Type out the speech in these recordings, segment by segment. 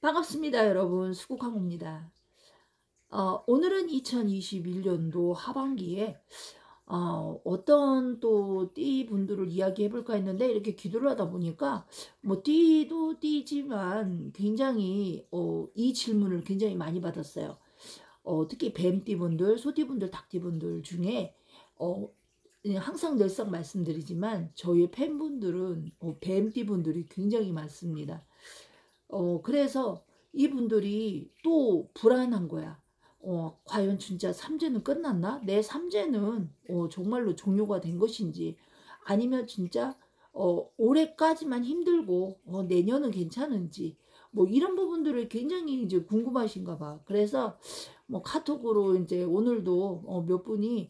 반갑습니다, 여러분. 수국항입니다. 오늘은 2021년도 하반기에 어떤 또 띠분들을 이야기해 볼까 했는데 이렇게 기도를 하다 보니까 뭐 띠도 띠지만 굉장히 이 질문을 굉장히 많이 받았어요. 특히 뱀띠분들, 소띠분들, 닭띠분들 중에 항상 늘상 말씀드리지만 저희 팬분들은 뱀띠분들이 굉장히 많습니다. 그래서 이분들이 또 불안한 거야. 과연 진짜 삼재는 끝났나? 내 삼재는 정말로 종료가 된 것인지, 아니면 진짜 올해까지만 힘들고 내년은 괜찮은지, 뭐 이런 부분들을 굉장히 이제 궁금하신가 봐. 그래서 뭐 카톡으로 이제 오늘도 몇 분이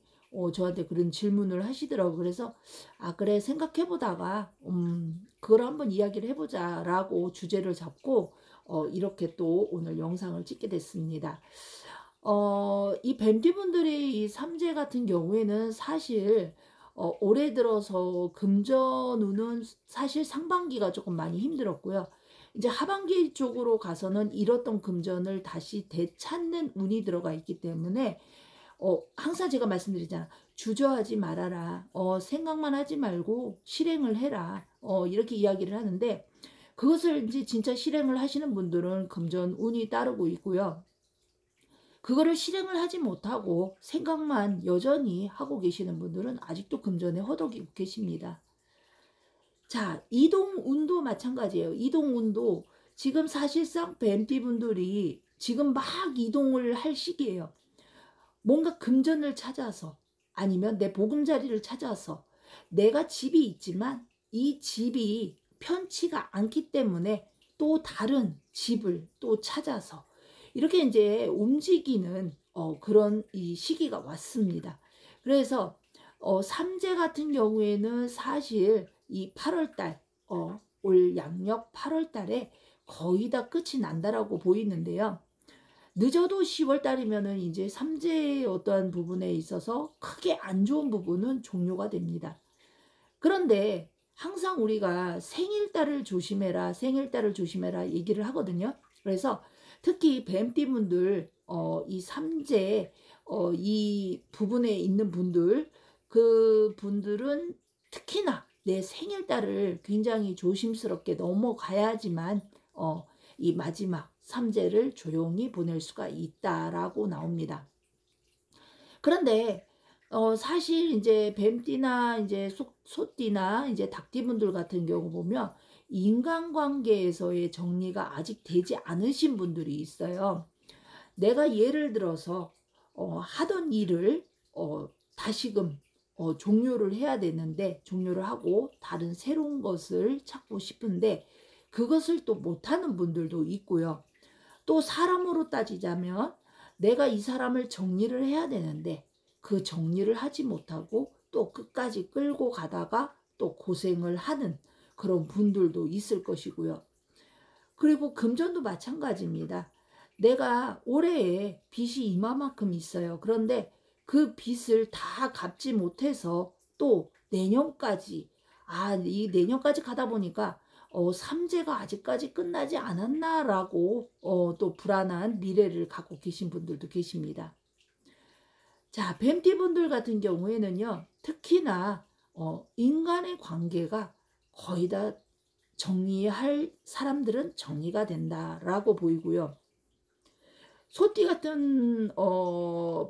저한테 그런 질문을 하시더라고. 그래서 그래, 생각해 보다가 그걸 한번 이야기를 해보자라고 주제를 잡고 이렇게 또 오늘 영상을 찍게 됐습니다. 이 뱀띠분들의 이 삼재 같은 경우에는 사실 올해 들어서 금전운은 사실 상반기가 조금 많이 힘들었고요. 이제 하반기 쪽으로 가서는 잃었던 금전을 다시 되찾는 운이 들어가 있기 때문에 항상 제가 말씀드리잖아. 주저하지 말아라. 생각만 하지 말고 실행을 해라. 이렇게 이야기를 하는데, 그것을 이제 진짜 실행을 하시는 분들은 금전 운이 따르고 있고요. 그거를 실행을 하지 못하고 생각만 여전히 하고 계시는 분들은 아직도 금전에 허덕이고 계십니다. 자, 이동운도 마찬가지예요. 이동운도 지금 사실상 뱀띠분들이 지금 막 이동을 할 시기예요. 뭔가 금전을 찾아서, 아니면 내 보금자리를 찾아서, 내가 집이 있지만 이 집이 편치가 않기 때문에 또 다른 집을 또 찾아서 이렇게 이제 움직이는 그런 이 시기가 왔습니다. 그래서 삼재 같은 경우에는 사실 이 8월달, 올 양력 8월달에 거의 다 끝이 난다라고 보이는데요. 늦어도 10월 달이면은 이제 삼재의 어떠한 부분에 있어서 크게 안 좋은 부분은 종료가 됩니다. 그런데 항상 우리가 생일달을 조심해라, 생일달을 조심해라 얘기를 하거든요. 그래서 특히 뱀띠분들, 이 삼재, 이 부분에 있는 분들, 그 분들은 특히나 내 생일달을 굉장히 조심스럽게 넘어가야지만, 이 마지막 삼재를 조용히 보낼 수가 있다라고 나옵니다. 그런데 사실 이제 뱀띠나 이제 소띠나 이제 닭띠분들 같은 경우 보면 인간관계에서의 정리가 아직 되지 않으신 분들이 있어요. 내가 예를 들어서 하던 일을 다시금 종료를 해야 되는데, 종료를 하고 다른 새로운 것을 찾고 싶은데 그것을 또 못하는 분들도 있고요. 또 사람으로 따지자면 내가 이 사람을 정리를 해야 되는데 그 정리를 하지 못하고 또 끝까지 끌고 가다가 또 고생을 하는 그런 분들도 있을 것이고요. 그리고 금전도 마찬가지입니다. 내가 올해에 빚이 이만큼 있어요. 그런데 그 빚을 다 갚지 못해서 또 내년까지, 이 내년까지 가다 보니까 삼재가 아직까지 끝나지 않았나라고 또 불안한 미래를 갖고 계신 분들도 계십니다. 자, 뱀띠분들 같은 경우에는요, 특히나 인간의 관계가 거의 다 정리할 사람들은 정리가 된다라고 보이고요. 소띠 같은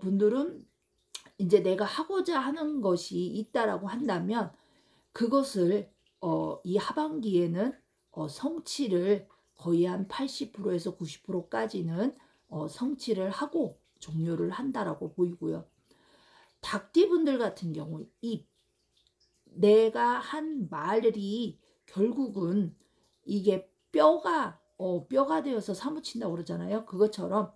분들은 이제 내가 하고자 하는 것이 있다라고 한다면 그것을 이 하반기에는 성취를 거의 한 80%에서 90%까지는 성취를 하고 종료를 한다라고 보이고요. 닭띠분들 같은 경우 이 내가 한 말이 결국은 이게 뼈가 되어서 사무친다고 그러잖아요. 그것처럼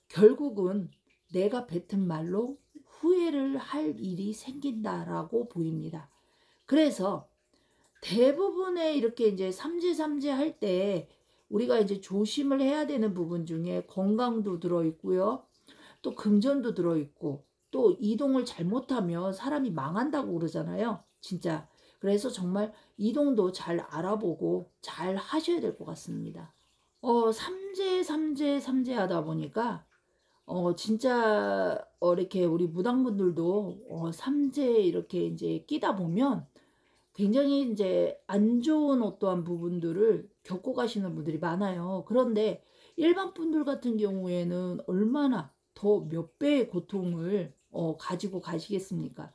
결국은 내가 뱉은 말로 후회를 할 일이 생긴다라고 보입니다. 그래서 대부분의 이렇게 이제 삼재 할 때 우리가 이제 조심을 해야 되는 부분 중에 건강도 들어있고요. 또 금전도 들어있고, 또 이동을 잘못하면 사람이 망한다고 그러잖아요. 진짜. 그래서 정말 이동도 잘 알아보고 잘 하셔야 될 것 같습니다. 삼재 하다 보니까 진짜 이렇게 우리 무당분들도 삼재 이렇게 이제 끼다 보면 굉장히 이제 안 좋은 어떠한 부분들을 겪고 가시는 분들이 많아요. 그런데 일반 분들 같은 경우에는 얼마나 더 몇 배의 고통을 가지고 가시겠습니까?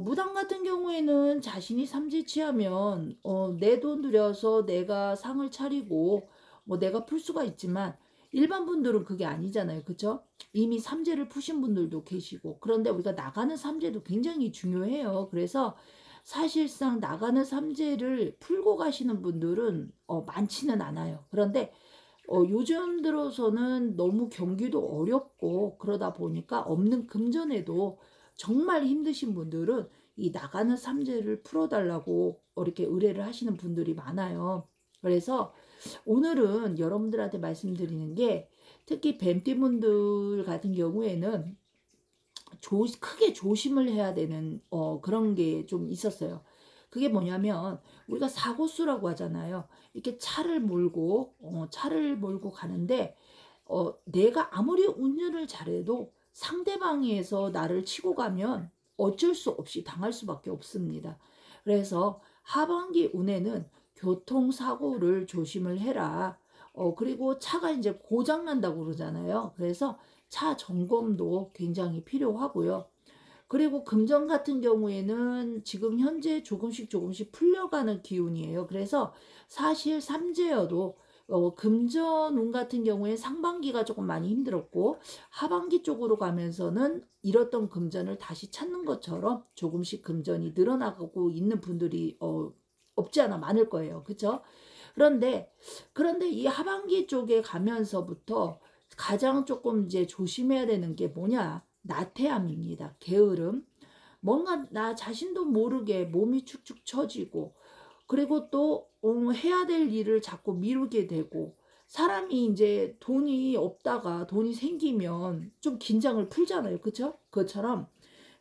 무당 같은 경우에는 자신이 삼재 취하면 내 돈 들여서 내가 상을 차리고 뭐 내가 풀 수가 있지만 일반 분들은 그게 아니잖아요. 그쵸? 이미 삼재를 푸신 분들도 계시고 그런데 우리가 나가는 삼재도 굉장히 중요해요. 그래서 사실상 나가는 삼재를 풀고 가시는 분들은 많지는 않아요. 그런데 요즘 들어서는 너무 경기도 어렵고 그러다 보니까 없는 금전에도 정말 힘드신 분들은 이 나가는 삼재를 풀어달라고 이렇게 의뢰를 하시는 분들이 많아요. 그래서 오늘은 여러분들한테 말씀드리는 게 특히 뱀띠분들 같은 경우에는 크게 조심을 해야 되는 그런 게 좀 있었어요. 그게 뭐냐면 우리가 사고수라고 하잖아요. 이렇게 차를 몰고 가는데 내가 아무리 운전을 잘해도 상대방에서 나를 치고 가면 어쩔 수 없이 당할 수밖에 없습니다. 그래서 하반기 운에는 교통사고를 조심을 해라. 그리고 차가 이제 고장 난다고 그러잖아요. 그래서 차 점검도 굉장히 필요하고요. 그리고 금전 같은 경우에는 지금 현재 조금씩 풀려가는 기운이에요. 그래서 사실 삼재여도 금전운 같은 경우에 상반기가 조금 많이 힘들었고 하반기 쪽으로 가면서는 잃었던 금전을 다시 찾는 것처럼 조금씩 금전이 늘어나고 있는 분들이 없지 않아 많을 거예요. 그렇죠? 그런데 이 하반기 쪽에 가면서부터 가장 조금 이제 조심해야 되는 게 뭐냐? 나태함입니다. 게으름. 뭔가 나 자신도 모르게 몸이 축축 처지고 그리고 또 해야 될 일을 자꾸 미루게 되고 사람이 이제 돈이 없다가 돈이 생기면 좀 긴장을 풀잖아요. 그쵸? 그것처럼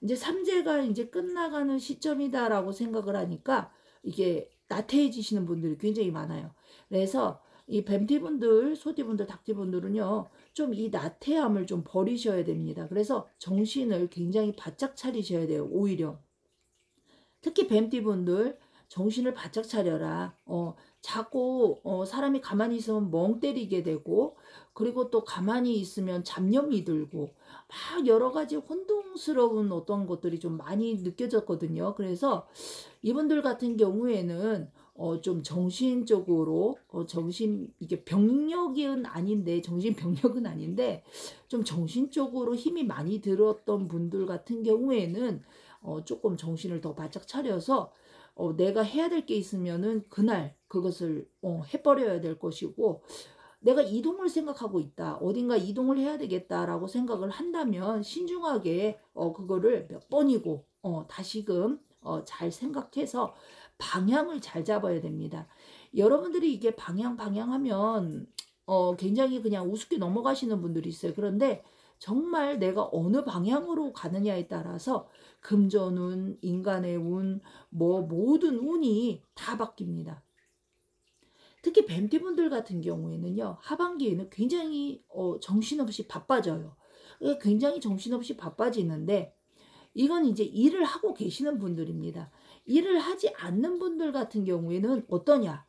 이제 삼재가 이제 끝나가는 시점이다라고 생각을 하니까 이게 나태해지시는 분들이 굉장히 많아요. 그래서 이 뱀띠분들, 소띠분들, 닭띠분들은요, 좀 이 나태함을 좀 버리셔야 됩니다. 그래서 정신을 굉장히 바짝 차리셔야 돼요, 오히려. 특히 뱀띠분들, 정신을 바짝 차려라. 자꾸 사람이 가만히 있으면 멍 때리게 되고 그리고 또 가만히 있으면 잡념이 들고 막 여러 가지 혼동스러운 어떤 것들이 좀 많이 느껴졌거든요. 그래서 이분들 같은 경우에는 좀 정신적으로 이게 병력은 아닌데 정신병력은 아닌데 좀 정신적으로 힘이 많이 들었던 분들 같은 경우에는 조금 정신을 더 바짝 차려서 내가 해야 될 게 있으면은 그날 그것을 해버려야 될 것이고 내가 이동을 생각하고 있다. 어딘가 이동을 해야 되겠다라고 생각을 한다면 신중하게 그거를 몇 번이고 다시금 잘 생각해서 방향을 잘 잡아야 됩니다. 여러분들이 이게 방향하면 굉장히 그냥 우습게 넘어가시는 분들이 있어요. 그런데 정말 내가 어느 방향으로 가느냐에 따라서 금전운, 인간의 운, 뭐 모든 운이 다 바뀝니다. 특히 뱀띠분들 같은 경우에는요. 하반기에는 굉장히 정신없이 바빠져요. 굉장히 정신없이 바빠지는데 이건 이제 일을 하고 계시는 분들입니다. 일을 하지 않는 분들 같은 경우에는 어떠냐?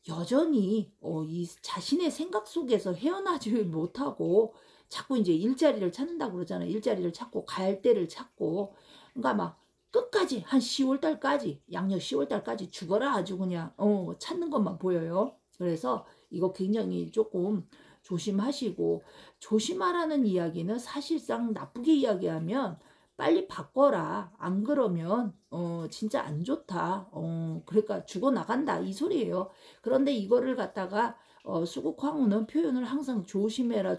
여전히 이 자신의 생각 속에서 헤어나지 못하고 자꾸 이제 일자리를 찾는다고 그러잖아요. 일자리를 찾고 갈 데를 찾고 그러니까 막 끝까지 한 10월 달까지 양력 10월 달까지 죽어라 아주 그냥 찾는 것만 보여요. 그래서 이거 굉장히 조금 조심하시고 조심하라는 이야기는 사실상 나쁘게 이야기하면 빨리 바꿔라. 안 그러면 진짜 안 좋다. 그러니까 죽어나간다 이 소리예요. 그런데 이거를 갖다가 수국황후는 표현을 항상 조심해라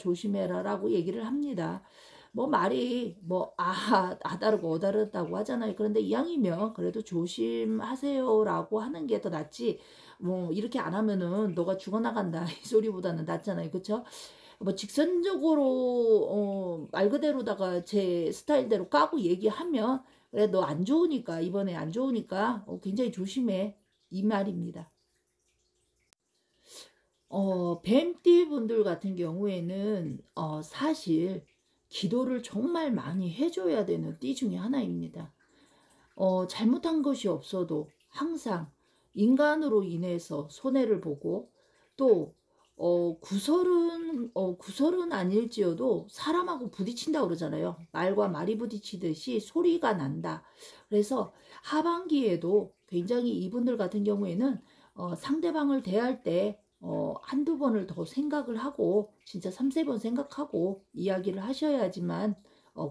라고 얘기를 합니다. 뭐 말이 뭐 아다르고 어다르다고 하잖아요. 그런데 이왕이면 그래도 조심하세요라고 하는 게 더 낫지. 뭐 이렇게 안 하면은 너가 죽어나간다 이 소리보다는 낫잖아요. 그쵸? 뭐 직선적으로 말 그대로다가 제 스타일대로 까고 얘기하면 그래 너 안 좋으니까 이번에 안 좋으니까 굉장히 조심해 이 말입니다. 뱀띠 분들 같은 경우에는 사실 기도를 정말 많이 해 줘야 되는 띠 중에 하나입니다. 잘못한 것이 없어도 항상 인간으로 인해서 손해를 보고, 또 구설은 아닐지어도 사람하고 부딪힌다고 그러잖아요. 말과 말이 부딪히듯이 소리가 난다. 그래서 하반기에도 굉장히 이분들 같은 경우에는 상대방을 대할 때 한두 번을 더 생각을 하고, 진짜 3-4번 생각하고 이야기를 하셔야지만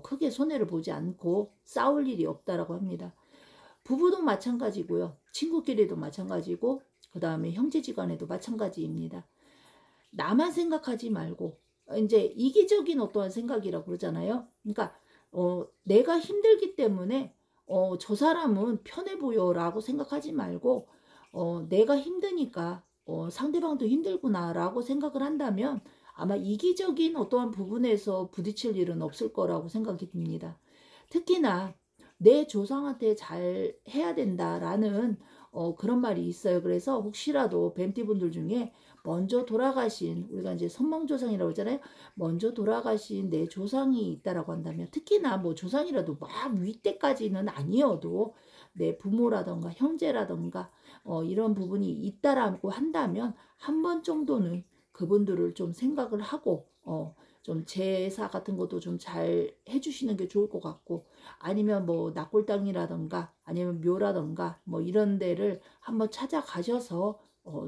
크게 손해를 보지 않고 싸울 일이 없다라고 합니다. 부부도 마찬가지고요. 친구끼리도 마찬가지고, 그다음에 형제지간에도 마찬가지입니다. 나만 생각하지 말고, 이제 이기적인 어떠한 생각이라고 그러잖아요. 그러니까 내가 힘들기 때문에 저 사람은 편해 보여라고 생각하지 말고, 내가 힘드니까 상대방도 힘들구나라고 생각을 한다면 아마 이기적인 어떠한 부분에서 부딪힐 일은 없을 거라고 생각이 듭니다. 특히나 내 조상한테 잘 해야 된다라는 그런 말이 있어요. 그래서 혹시라도 뱀띠분들 중에 먼저 돌아가신, 우리가 이제 선망조상이라고 하잖아요. 먼저 돌아가신 내 조상이 있다라고 한다면, 특히나 뭐 조상이라도 막 윗대까지는 아니어도 내 부모라던가 형제라던가 이런 부분이 있다라고 한다면 한 번 정도는 그분들을 좀 생각을 하고 좀 제사 같은 것도 좀 잘 해주시는 게 좋을 것 같고, 아니면 뭐 낙골당이라던가 아니면 묘라던가 뭐 이런 데를 한번 찾아가셔서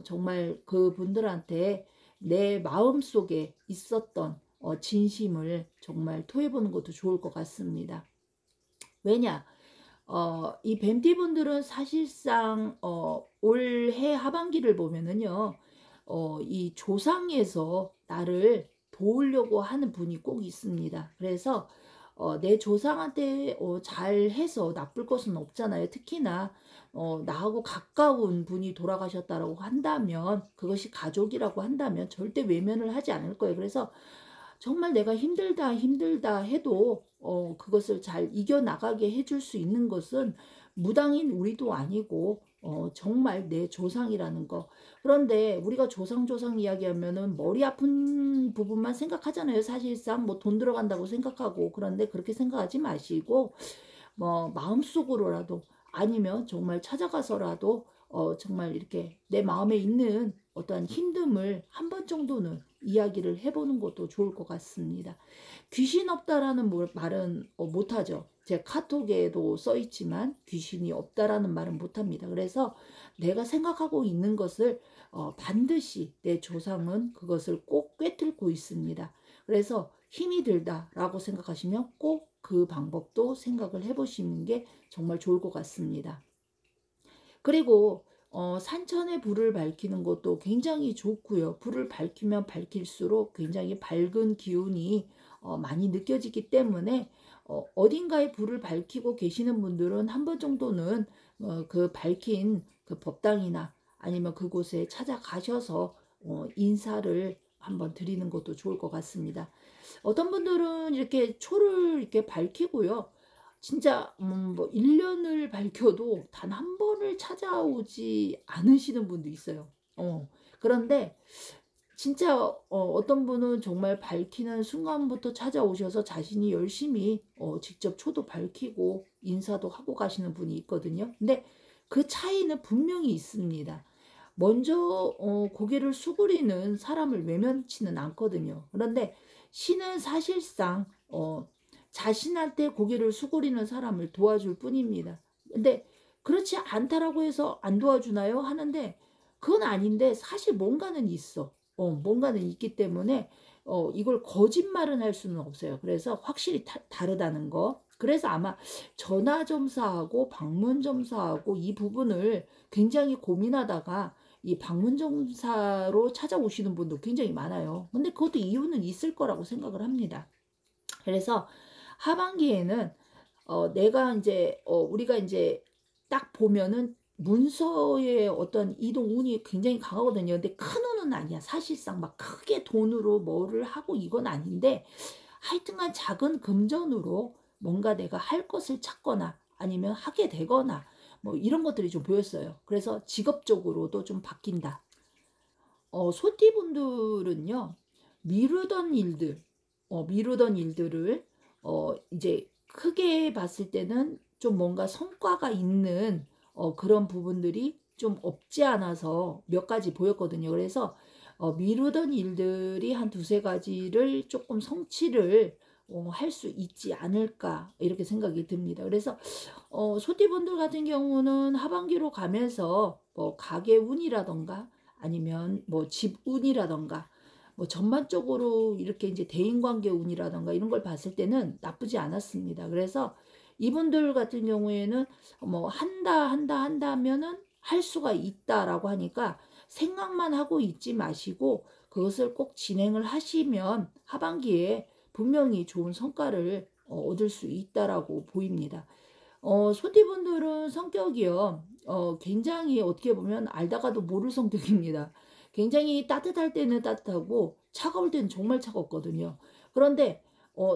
정말 그분들한테 내 마음속에 있었던 진심을 정말 토해보는 것도 좋을 것 같습니다. 왜냐? 이 뱀띠분들은 사실상 올해 하반기를 보면은요, 이 조상에서 나를 도우려고 하는 분이 꼭 있습니다. 그래서 내 조상한테 잘해서 나쁠 것은 없잖아요. 특히나 나하고 가까운 분이 돌아가셨다라고 한다면, 그것이 가족이라고 한다면 절대 외면을 하지 않을 거예요. 그래서 정말 내가 힘들다 힘들다 해도 그것을 잘 이겨나가게 해줄 수 있는 것은 무당인 우리도 아니고 정말 내 조상이라는 거. 그런데 우리가 조상 이야기하면은 머리 아픈 부분만 생각하잖아요. 사실상 뭐 돈 들어간다고 생각하고. 그런데 그렇게 생각하지 마시고, 뭐 마음속으로라도, 아니면 정말 찾아가서라도 정말 이렇게 내 마음에 있는 어떠한 힘듦을 한 번 정도는 이야기를 해보는 것도 좋을 것 같습니다. 귀신 없다라는 말은 못하죠. 제 카톡에도 써 있지만 귀신이 없다라는 말은 못합니다. 그래서 내가 생각하고 있는 것을 반드시 내 조상은 그것을 꼭 꿰뚫고 있습니다. 그래서 힘이 들다라고 생각하시면 꼭 그 방법도 생각을 해보시는 게 정말 좋을 것 같습니다. 그리고 산천에 불을 밝히는 것도 굉장히 좋고요. 불을 밝히면 밝힐수록 굉장히 밝은 기운이 많이 느껴지기 때문에 어딘가에 불을 밝히고 계시는 분들은 한 번 정도는 그 밝힌 그 법당이나 아니면 그곳에 찾아가셔서 인사를 한번 드리는 것도 좋을 것 같습니다. 어떤 분들은 이렇게 초를 이렇게 밝히고요. 진짜 뭐 1년을 밝혀도 단 한 번을 찾아오지 않으시는 분도 있어요. 그런데 진짜 어떤 분은 정말 밝히는 순간부터 찾아오셔서 자신이 열심히 직접 초도 밝히고 인사도 하고 가시는 분이 있거든요. 근데 그 차이는 분명히 있습니다. 먼저 고개를 수그리는 사람을 외면치는 않거든요. 그런데 신은 사실상 자신한테 고개를 수그리는 사람을 도와줄 뿐입니다. 근데 그렇지 않다라고 해서 안 도와주나요? 하는데 그건 아닌데, 사실 뭔가는 있어. 뭔가는 있기 때문에 이걸 거짓말은 할 수는 없어요. 그래서 확실히 다르다는 거. 그래서 아마 전화점사하고 방문점사하고 이 부분을 굉장히 고민하다가 이 방문점사로 찾아오시는 분도 굉장히 많아요. 근데 그것도 이유는 있을 거라고 생각을 합니다. 그래서 하반기에는 내가 이제 우리가 이제 딱 보면은 문서의 어떤 이동 운이 굉장히 강하거든요. 근데 큰 운은 아니야. 사실상 막 크게 돈으로 뭐를 하고 이건 아닌데, 하여튼간 작은 금전으로 뭔가 내가 할 것을 찾거나 아니면 하게 되거나 뭐 이런 것들이 좀 보였어요. 그래서 직업적으로도 좀 바뀐다. 소띠분들은요. 미루던 일들 미루던 일들을 이제 크게 봤을 때는 좀 뭔가 성과가 있는 그런 부분들이 좀 없지 않아서 몇 가지 보였거든요. 그래서 미루던 일들이 한 두세 가지를 조금 성취를 할 수 있지 않을까 이렇게 생각이 듭니다. 그래서 소띠분들 같은 경우는 하반기로 가면서 뭐 가계 운이라던가 아니면 뭐 집 운이라던가 뭐 전반적으로 이렇게 이제 대인관계 운이라던가 이런 걸 봤을 때는 나쁘지 않았습니다. 그래서 이분들 같은 경우에는 뭐 한다면은 할 수가 있다라고 하니까 생각만 하고 있지 마시고 그것을 꼭 진행을 하시면 하반기에 분명히 좋은 성과를 얻을 수 있다라고 보입니다. 소띠분들은 성격이요. 굉장히 어떻게 보면 알다가도 모를 성격입니다. 굉장히 따뜻할 때는 따뜻하고 차가울 때는 정말 차갑거든요. 그런데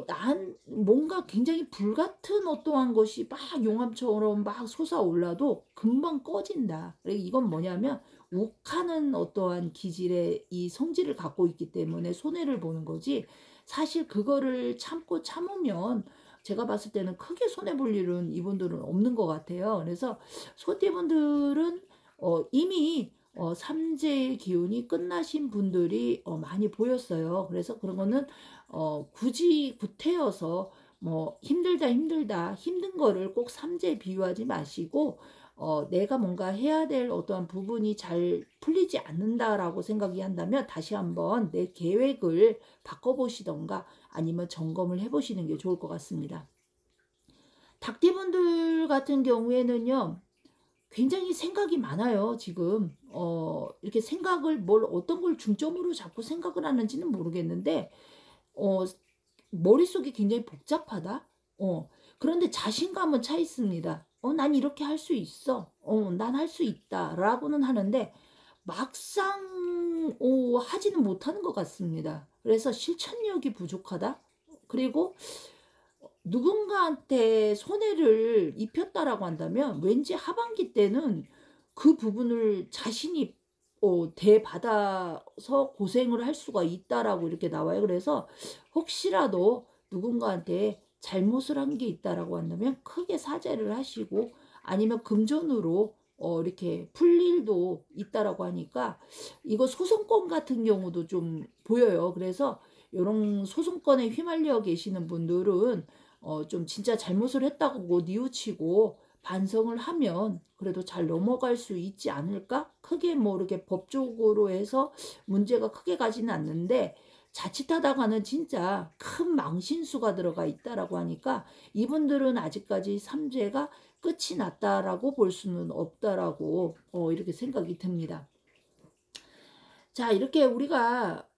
난 뭔가 굉장히 불같은 어떠한 것이 막 용암처럼 막 솟아올라도 금방 꺼진다. 이건 뭐냐면 욱하는 어떠한 기질의 이 성질을 갖고 있기 때문에 손해를 보는 거지. 사실 그거를 참고 참으면 제가 봤을 때는 크게 손해볼 일은 이분들은 없는 것 같아요. 그래서 소띠분들은 이미 삼재의 기운이 끝나신 분들이 많이 보였어요. 그래서 그런 거는 굳이 구태여서 뭐 힘들다 힘든 거를 꼭 삼재에 비유하지 마시고 내가 뭔가 해야 될 어떠한 부분이 잘 풀리지 않는다라고 생각이 한다면 다시 한번 내 계획을 바꿔보시던가 아니면 점검을 해보시는 게 좋을 것 같습니다. 닭띠분들 같은 경우에는요. 굉장히 생각이 많아요, 지금. 이렇게 생각을 어떤 걸 중점으로 자꾸 생각을 하는지는 모르겠는데, 어, 머릿속이 굉장히 복잡하다? 그런데 자신감은 차 있습니다. 난 이렇게 할 수 있어. 난 할 수 있다. 라고는 하는데, 막상, 하지는 못하는 것 같습니다. 그래서 실천력이 부족하다? 그리고 누군가한테 손해를 입혔다라고 한다면 왠지 하반기 때는 그 부분을 자신이 대받아서 고생을 할 수가 있다라고 이렇게 나와요. 그래서 혹시라도 누군가한테 잘못을 한 게 있다라고 한다면 크게 사죄를 하시고 아니면 금전으로 이렇게 풀 일도 있다라고 하니까 이거 소송권 같은 경우도 좀 보여요. 그래서 이런 소송권에 휘말려 계시는 분들은 좀 진짜 잘못을 했다고 뉘우치고 반성을 하면 그래도 잘 넘어갈 수 있지 않을까? 크게 뭐 이렇게 법적으로 해서 문제가 크게 가지는 않는데 자칫하다가는 진짜 큰 망신수가 들어가 있다라고 하니까 이분들은 아직까지 삼재가 끝이 났다라고 볼 수는 없다라고 이렇게 생각이 듭니다. 자, 이렇게 우리가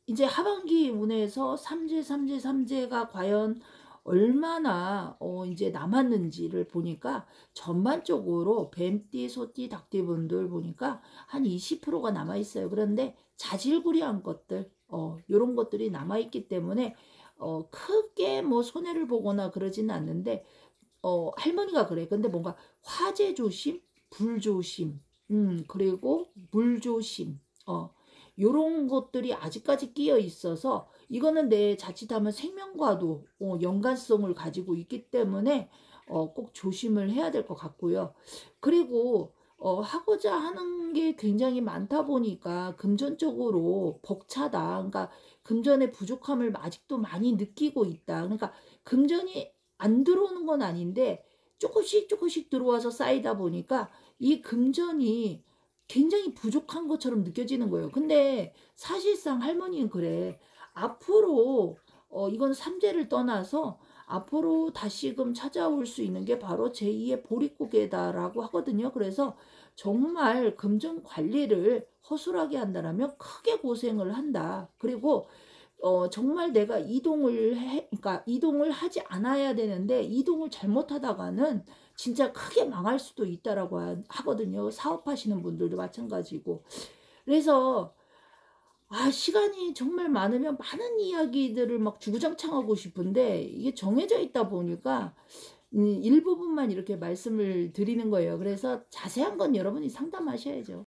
이제 하반기 운에서 삼재가 과연 얼마나 이제 남았는지를 보니까 전반적으로 뱀띠, 소띠, 닭띠 분들 보니까 한 20%가 남아 있어요. 그런데 자질구레한 것들, 요런 것들이 남아 있기 때문에 크게 뭐 손해를 보거나 그러지는 않는데 할머니가 그래. 근데 뭔가 화재 조심, 불 조심, 그리고 물 조심, 요런 것들이 아직까지 끼어 있어서 이거는 내 자칫하면 생명과도 연관성을 가지고 있기 때문에 꼭 조심을 해야 될 것 같고요. 그리고 하고자 하는 게 굉장히 많다 보니까 금전적으로 벅차다. 그러니까 금전의 부족함을 아직도 많이 느끼고 있다. 그러니까 금전이 안 들어오는 건 아닌데 조금씩 들어와서 쌓이다 보니까 이 금전이 굉장히 부족한 것처럼 느껴지는 거예요. 근데 사실상 할머니는 그래. 앞으로 이건 삼재를 떠나서 앞으로 다시금 찾아올 수 있는 게 바로 제2의 보릿고개다라고 하거든요. 그래서 정말 금전 관리를 허술하게 한다라면 크게 고생을 한다. 그리고 정말 내가 그러니까 이동을 하지 않아야 되는데 이동을 잘못하다가는 진짜 크게 망할 수도 있다라고 하거든요. 사업하시는 분들도 마찬가지고. 그래서 시간이 정말 많으면 많은 이야기들을 막 주구장창하고 싶은데 이게 정해져 있다 보니까 일부분만 이렇게 말씀을 드리는 거예요. 그래서 자세한 건 여러분이 상담하셔야죠.